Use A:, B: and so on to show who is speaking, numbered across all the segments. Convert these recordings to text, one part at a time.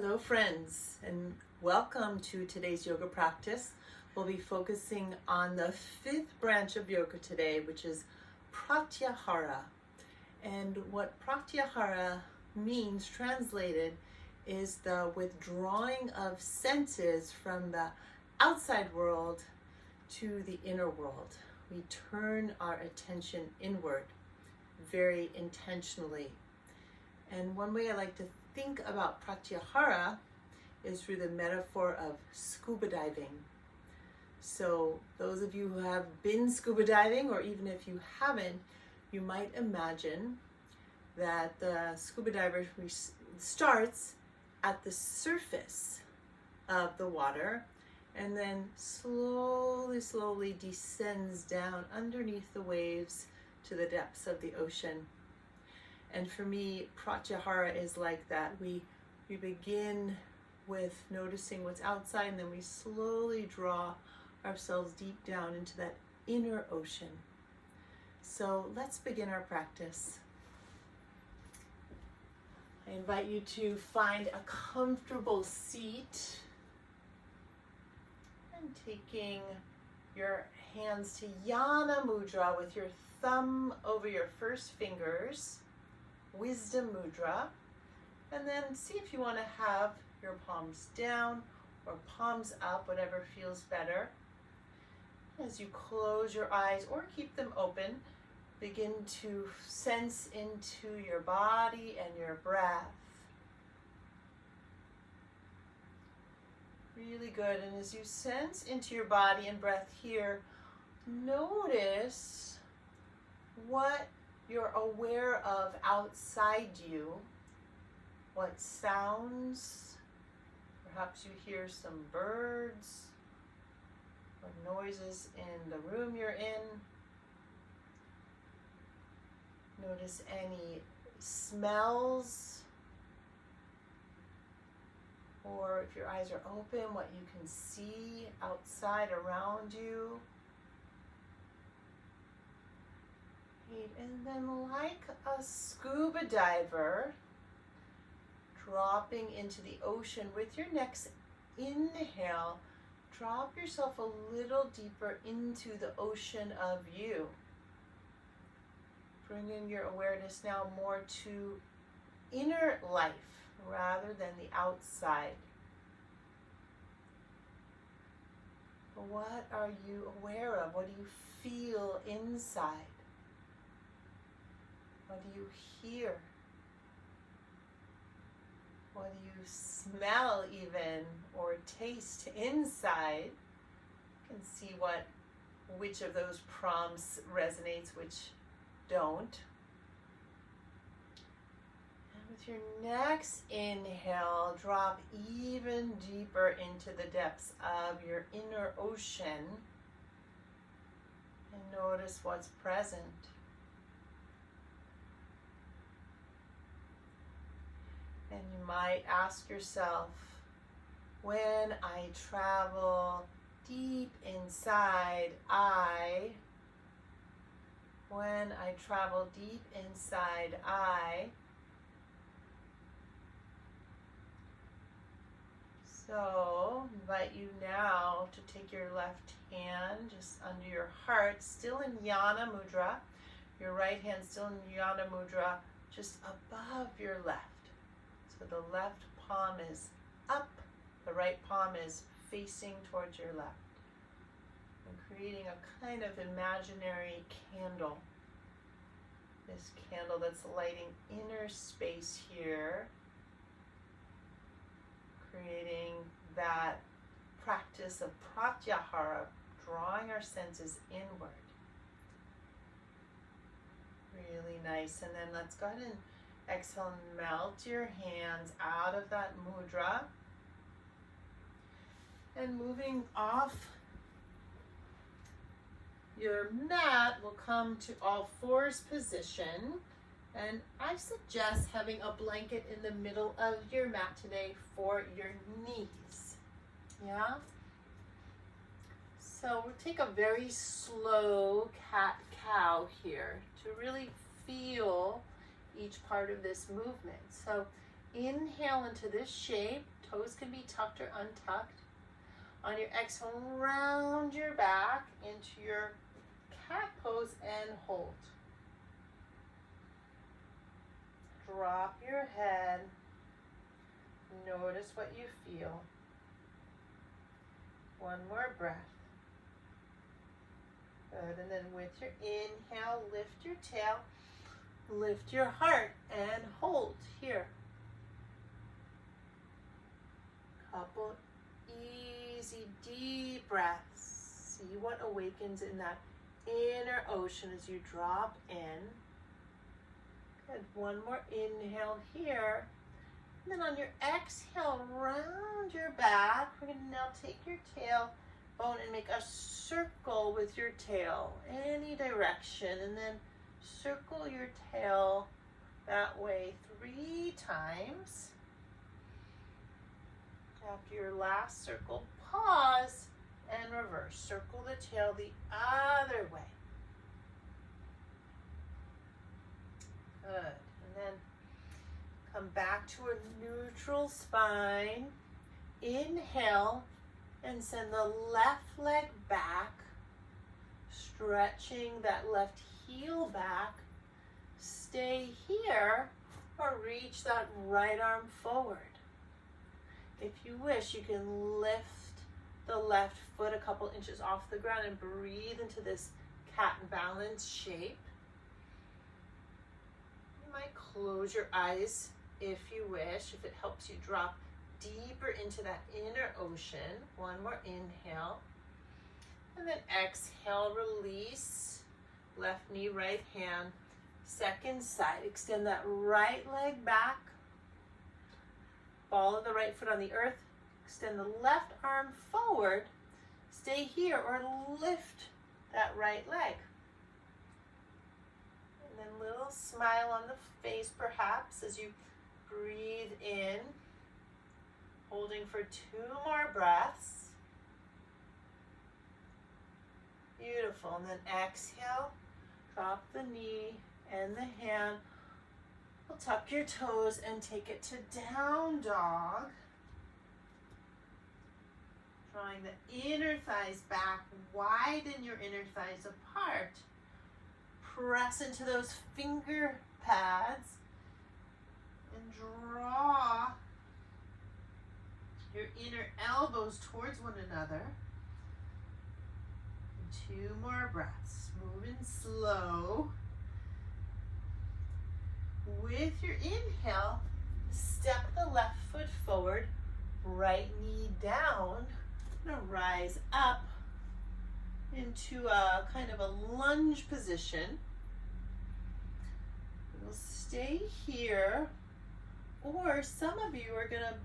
A: Hello friends, and welcome to today's yoga practice. We'll be focusing on the fifth branch of yoga today, which is Pratyahara. And what Pratyahara means, translated, is the withdrawing of senses from the outside world to the inner world. We turn our attention inward very intentionally. And one way I like to think about Pratyahara is through the metaphor of scuba diving. So those of you who have been scuba diving, or even if you haven't, you might imagine that the scuba diver starts at the surface of the water and then slowly descends down underneath the waves to the depths of the ocean. And for me, Pratyahara is like that. We begin with noticing what's outside, and then we slowly draw ourselves deep down into that inner ocean. So let's begin our practice. I invite you to find a comfortable seat and taking your hands to Yana Mudra with your thumb over your first fingers. Wisdom Mudra, and then see if you want to have your palms down or palms up, whatever feels better. As you close your eyes or keep them open, begin to sense into your body and your breath. Really good. And as you sense into your body and breath here, notice what you're aware of outside you, what sounds, perhaps you hear some birds, or noises in the room you're in. Notice any smells, or if your eyes are open, what you can see outside around you. And then, like a scuba diver, dropping into the ocean with your next inhale, drop yourself a little deeper into the ocean of you. Bringing your awareness now more to inner life rather than the outside. What are you aware of? What do you feel inside? What do you hear? What do you smell even, or taste inside? You can see which of those prompts resonates, which don't. And with your next inhale, drop even deeper into the depths of your inner ocean and notice what's present. And you might ask yourself, when I travel deep inside, when I travel deep inside, So, invite you now to take your left hand just under your heart, still in Yana Mudra. Your right hand still in Yana Mudra, just above your left. So the left palm is up, the right palm is facing towards your left. And creating a kind of imaginary candle. This candle that's lighting inner space here. Creating that practice of Pratyahara, drawing our senses inward. Really nice. And then let's go ahead and exhale and melt your hands out of that mudra. And moving off your mat, we'll come to all fours position. And I suggest having a blanket in the middle of your mat today for your knees. Yeah? So we'll take a very slow cat-cow here to really feel each part of this movement. So inhale into this shape. Toes can be tucked or untucked. On your exhale, round your back into your cat pose and hold. Drop your head. Notice what you feel. One more breath. Good. And then with your inhale, lift your tail, lift your heart, and hold here. Couple easy, deep breaths. See what awakens in that inner ocean as you drop in. Good. One more inhale here. And then on your exhale, round your back. We're going to now take your tailbone and make a circle with your tail, any direction. And then circle your tail that way 3 times. After your last circle, pause and reverse. Circle the tail the other way. Good. And then come back to a neutral spine. Inhale and send the left leg back, stretching that left heel back. Stay here or reach that right arm forward. If you wish, you can lift the left foot a couple inches off the ground and breathe into this cat balance shape. You might close your eyes if you wish, if it helps you drop deeper into that inner ocean. One more inhale. And then exhale, release. Left knee, right hand. Second side. Extend that right leg back. Ball of the right foot on the earth. Extend the left arm forward. Stay here or lift that right leg. And then little smile on the face perhaps as you breathe in. Holding for 2 more breaths. Beautiful. And then exhale. Drop the knee and the hand. We'll tuck your toes and take it to down dog. Drawing the inner thighs back. Widen your inner thighs apart. Press into those finger pads. And draw your inner elbows towards one another. 2 more breaths. Moving slow. With your inhale, step the left foot forward, right knee down. I'm going to rise up into a kind of a lunge position. We'll stay here, or some of you are going to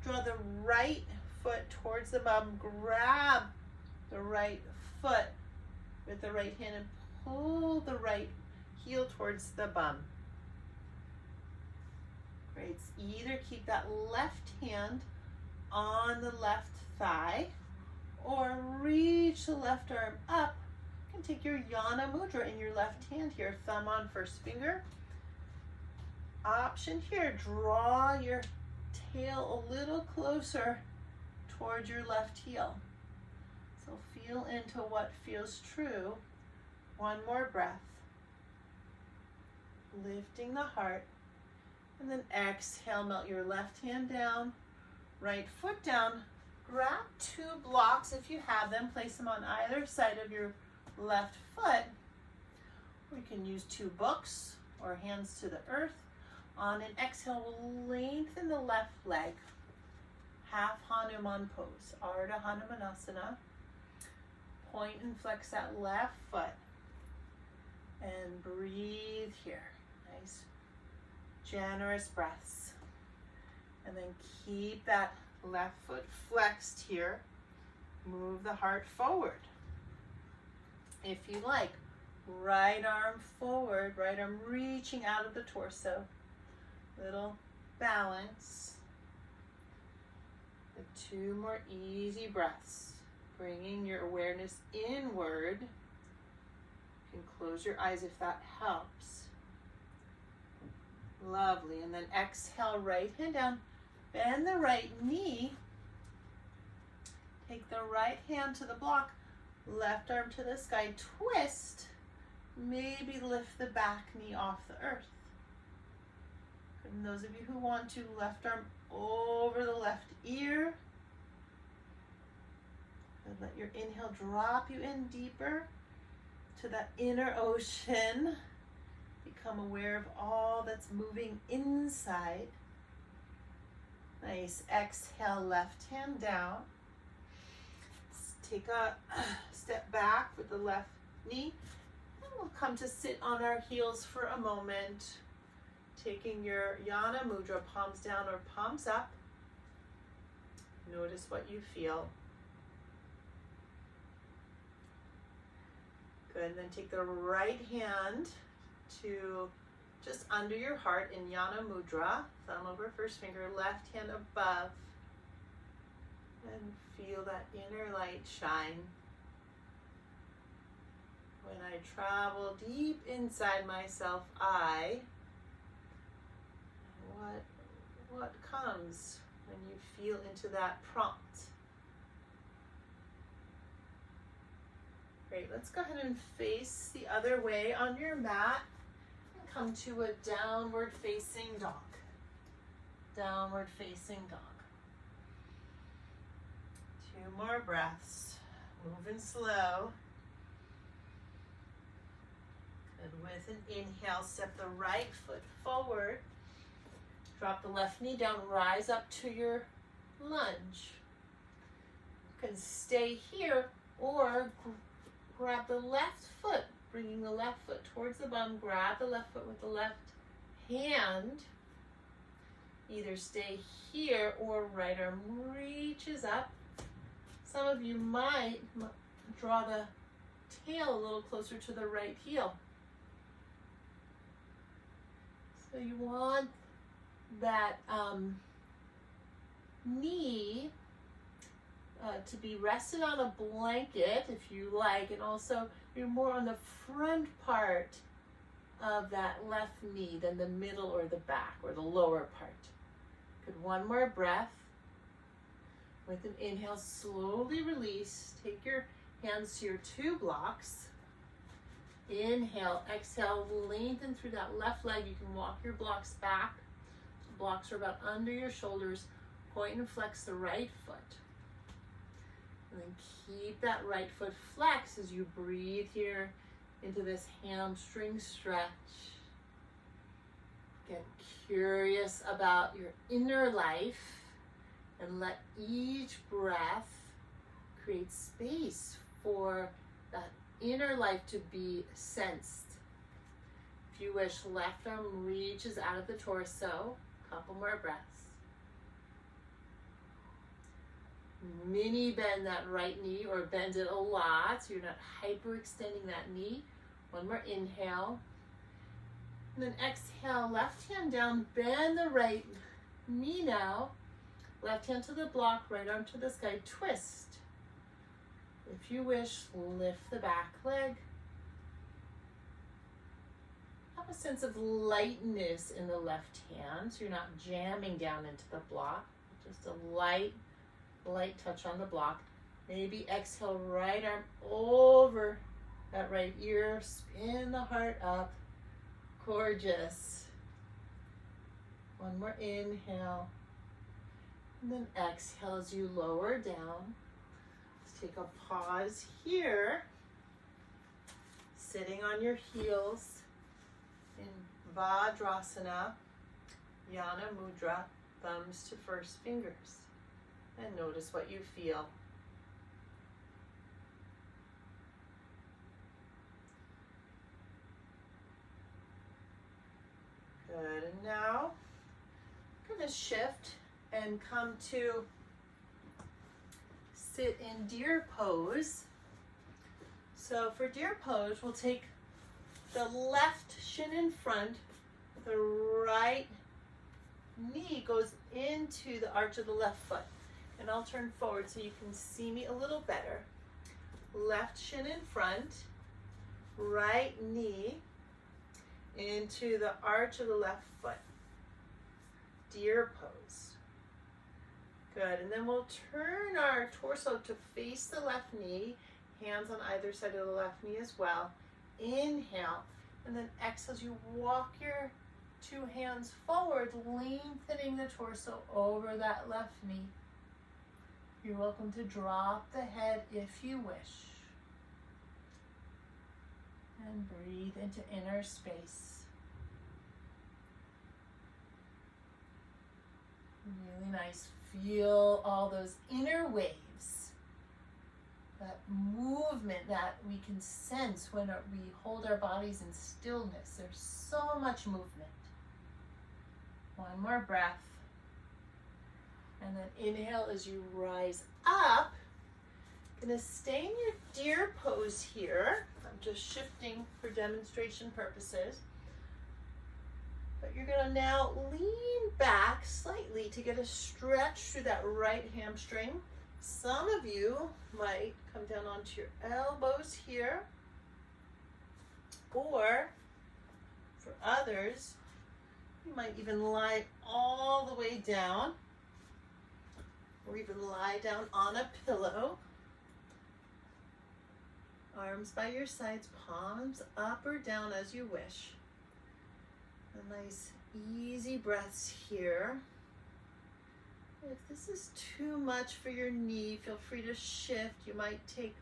A: draw the right foot towards the bum, grab the right foot with the right hand and pull the right heel towards the bum. Great. Either keep that left hand on the left thigh or reach the left arm up. You can take your Yana Mudra in your left hand here, thumb on first finger. Option here, draw your tail a little closer towards your left heel. So feel into what feels true. 1 more breath. Lifting the heart. And then exhale, melt your left hand down, right foot down. Grab 2 blocks if you have them. Place them on either side of your left foot. We can use 2 books or hands to the earth. On an exhale, we'll lengthen the left leg. Half Hanuman pose, Ardha Hanumanasana. Point and flex that left foot. And breathe here. Nice, generous breaths. And then keep that left foot flexed here. Move the heart forward. If you like, right arm forward, right arm reaching out of the torso. Little balance. And 2 more easy breaths. Bringing your awareness inward. You can close your eyes if that helps. Lovely. And then exhale, right hand down. Bend the right knee. Take the right hand to the block. Left arm to the sky. Twist. Maybe lift the back knee off the earth. And those of you who want to, left arm over the left ear. And let your inhale drop you in deeper to that inner ocean. Become aware of all that's moving inside. Nice. Exhale, left hand down. Take a step back with the left knee. And we'll come to sit on our heels for a moment. Taking your Yana Mudra, palms down or palms up. Notice what you feel. Good, and then take the right hand to just under your heart in Yana Mudra. Thumb over first finger, left hand above. And feel that inner light shine. When I travel deep inside myself, what comes when you feel into that prompt? Great, let's go ahead and face the other way on your mat and come to a downward facing dog. Downward facing dog. 2 more breaths. Moving slow. Good. With an inhale, step the right foot forward. Drop the left knee down, rise up to your lunge. You can stay here or grab the left foot, bringing the left foot towards the bum. Grab the left foot with the left hand. Either stay here or right arm reaches up. Some of you might draw the tail a little closer to the right heel. So you want that knee to be rested on a blanket if you like, and also you're more on the front part of that left knee than the middle or the back or the lower part. Good, 1 more breath. With an inhale, slowly release. Take your hands to your 2 blocks. Inhale, exhale, lengthen through that left leg. You can walk your blocks back. The blocks are about under your shoulders. Point and flex the right foot. And then keep that right foot flexed as you breathe here into this hamstring stretch. Get curious about your inner life and let each breath create space for that inner life to be sensed. If you wish, left arm reaches out of the torso. Couple more breaths. Mini bend that right knee or bend it a lot so you're not hyperextending that knee. 1 more inhale. And then exhale, left hand down, bend the right knee now. Left hand to the block, right arm to the sky, twist. If you wish, lift the back leg. Have a sense of lightness in the left hand, so you're not jamming down into the block. Just a light touch on the block. Maybe exhale, right arm over that right ear. Spin the heart up. Gorgeous. 1 more inhale. And then exhale as you lower down. Let's take a pause here. Sitting on your heels in Vajrasana, Yana Mudra, thumbs to first fingers. And notice what you feel. Good, and now I'm going to shift and come to sit in deer pose. So for deer pose, we'll take the left shin in front, the right knee goes into the arch of the left foot. And I'll turn forward so you can see me a little better. Left shin in front, right knee into the arch of the left foot. deer pose. Good, and then we'll turn our torso to face the left knee, hands on either side of the left knee as well. Inhale, and then exhale as you walk your two hands forward, lengthening the torso over that left knee. You're welcome to drop the head if you wish. And breathe into inner space. Really nice. Feel all those inner waves. That movement that we can sense when we hold our bodies in stillness. There's so much movement. One more breath. And then inhale as you rise up. Gonna stay in your deer pose here. I'm just shifting for demonstration purposes. But you're gonna now lean back slightly to get a stretch through that right hamstring. Some of you might come down onto your elbows here. Or for others, you might even lie all the way down. Or even lie down on a pillow. Arms by your sides, palms up or down as you wish. A nice easy breaths here. If this is too much for your knee, feel free to shift. You might take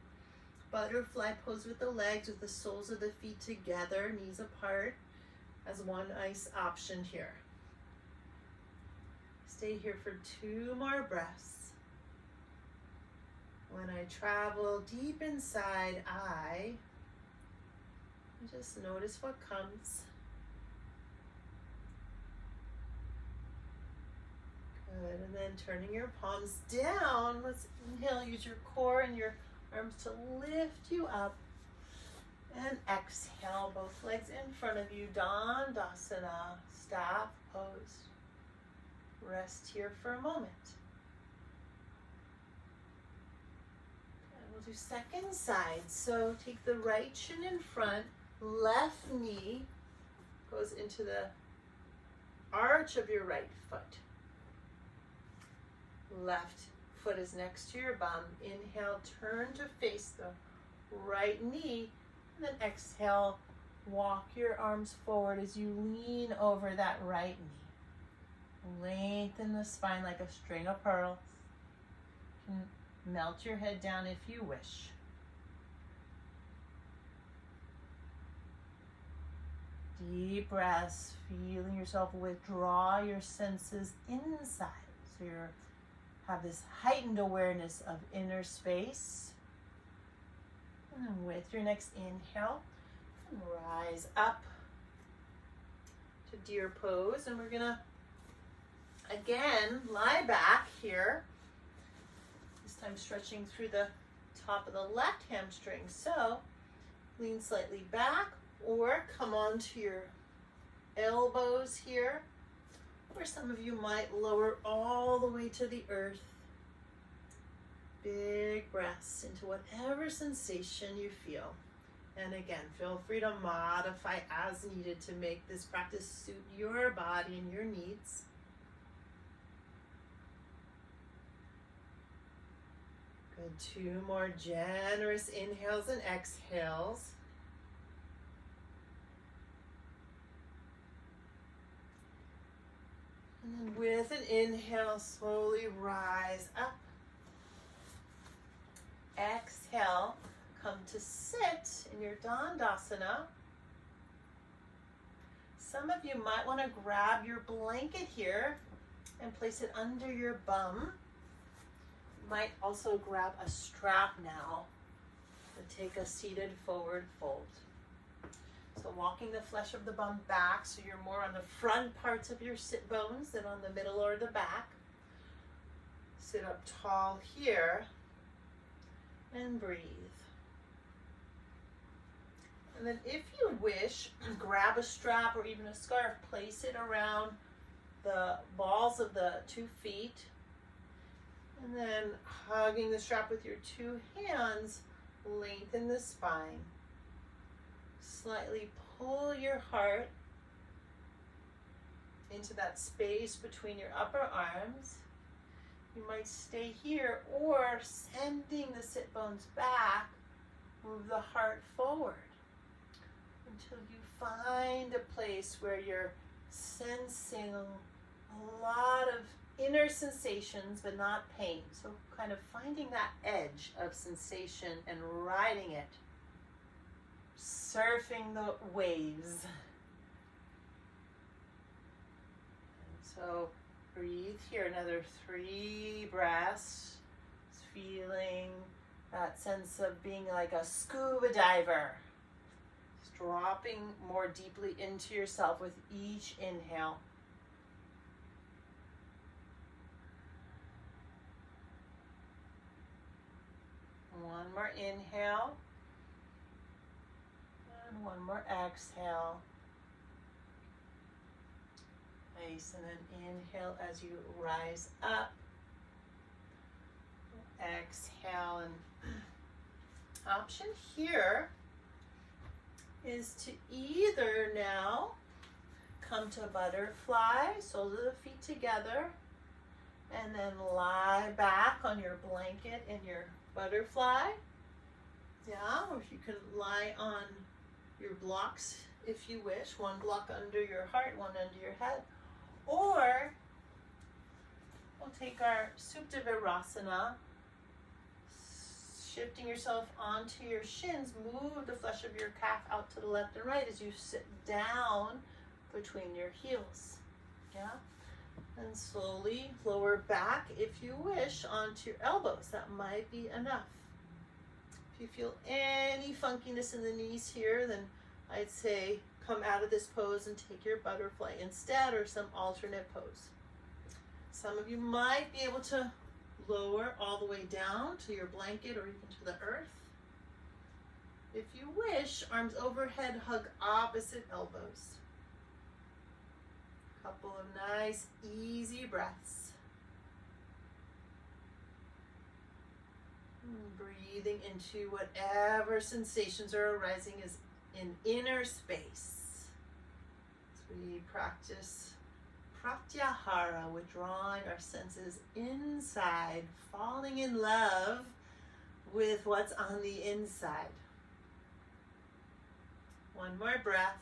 A: butterfly pose with the legs, with the soles of the feet together, knees apart, as one nice option here. Stay here for 2 more breaths. When I travel deep inside, I just notice what comes. Good, and then turning your palms down. Let's inhale, use your core and your arms to lift you up. And exhale, both legs in front of you, Dandasana, staff pose. Rest here for a moment. We'll do second side. So take the right shin in front, left knee goes into the arch of your right foot. Left foot is next to your bum. Inhale, turn to face the right knee, and then exhale, walk your arms forward as you lean over that right knee. Lengthen the spine like a string of pearls. Melt your head down if you wish. Deep breaths, feeling yourself withdraw your senses inside. So you have this heightened awareness of inner space. And then with your next inhale, rise up to deer pose. And we're gonna, again, lie back here. This time stretching through the top of the left hamstring. So lean slightly back or come onto your elbows here. Or some of you might lower all the way to the earth. Big breaths into whatever sensation you feel. And again, feel free to modify as needed to make this practice suit your body and your needs. Good, 2 more generous inhales and exhales. And then with an inhale, slowly rise up. Exhale, come to sit in your Dandasana. Some of you might want to grab your blanket here and place it under your bum. You might also grab a strap now to take a seated forward fold. So walking the flesh of the bum back so you're more on the front parts of your sit bones than on the middle or the back. Sit up tall here and breathe. And then if you wish, grab a strap or even a scarf, place it around the balls of the 2 feet. And then hugging the strap with your 2 hands, lengthen the spine. Slightly pull your heart into into that space between your upper arms. You might stay here, or sending the sit bones back, move the heart forward until you find a place where you're sensing a lot of inner sensations but not pain. So kind of finding that edge of sensation and riding it, surfing the waves. And so breathe here, another 3 breaths, just feeling that sense of being like a scuba diver, just dropping more deeply into yourself with each inhale. One more inhale, and one more exhale. Nice, and then inhale as you rise up. Exhale, and option here is to either now come to butterfly, soles of the feet together, and then lie back on your blanket in your butterfly. Yeah, or you can lie on your blocks if you wish, one block under your heart, one under your head. Or we'll take our Supta Virasana, shifting yourself onto your shins. Move the flesh of your calf out to the left and right as you sit down between your heels. Yeah? And slowly lower back, if you wish, onto your elbows. That might be enough. If you feel any funkiness in the knees here, then I'd say come out of this pose and take your butterfly instead, or some alternate pose. Some of you might be able to lower all the way down to your blanket or even to the earth. If you wish, arms overhead, hug opposite elbows. Couple of nice, easy breaths. Breathing into whatever sensations are arising is in inner space. As we practice Pratyahara, withdrawing our senses inside, falling in love with what's on the inside. One more breath.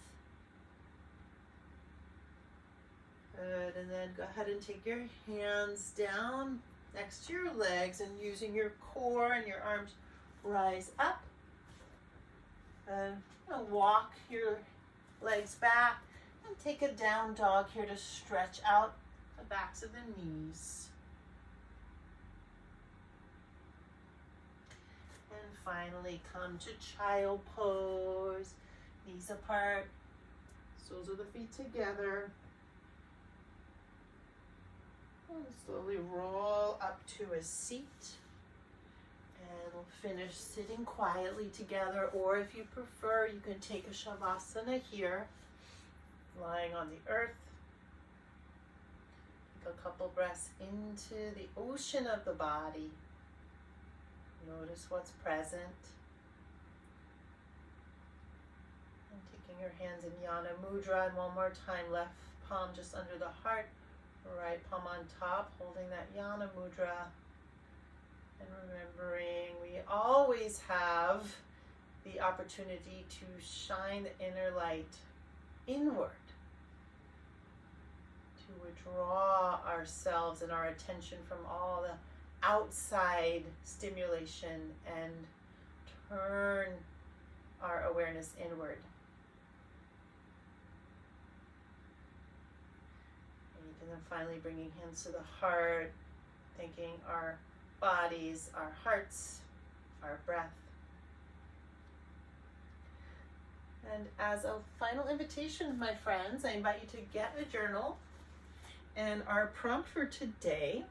A: Good, and then go ahead and take your hands down next to your legs, and using your core and your arms, rise up. And walk your legs back and take a down dog here to stretch out the backs of the knees. And finally come to child pose, knees apart, soles of the feet together. And slowly roll up to a seat. And we'll finish sitting quietly together, or if you prefer, you can take a shavasana here, lying on the earth. Take a couple breaths into the ocean of the body. Notice what's present. And taking your hands in Yana Mudra, and one more time, left palm just under the heart, right palm on top, holding that Yana Mudra. And remembering we always have the opportunity to shine the inner light inward, to withdraw ourselves and our attention from all the outside stimulation and turn our awareness inward. And then finally bringing hands to the heart, thanking our bodies, our hearts, our breath. And as a final invitation, my friends, I invite you to get a journal. And our prompt for today,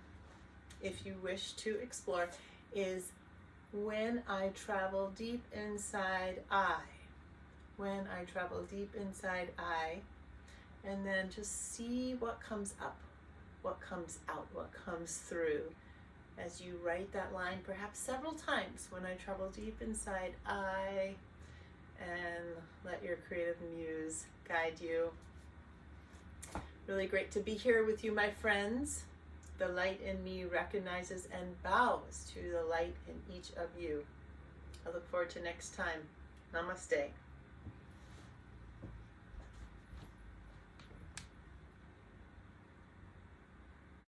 A: if you wish to explore, is when I travel deep inside I. When I travel deep inside I. And then just see what comes up, what comes out, what comes through. As you write that line perhaps several times, when I travel deep inside I, and let your creative muse guide you. Really great to be here with you, my friends. The light in me recognizes and bows to the light in each of you. I look forward to next time. Namaste.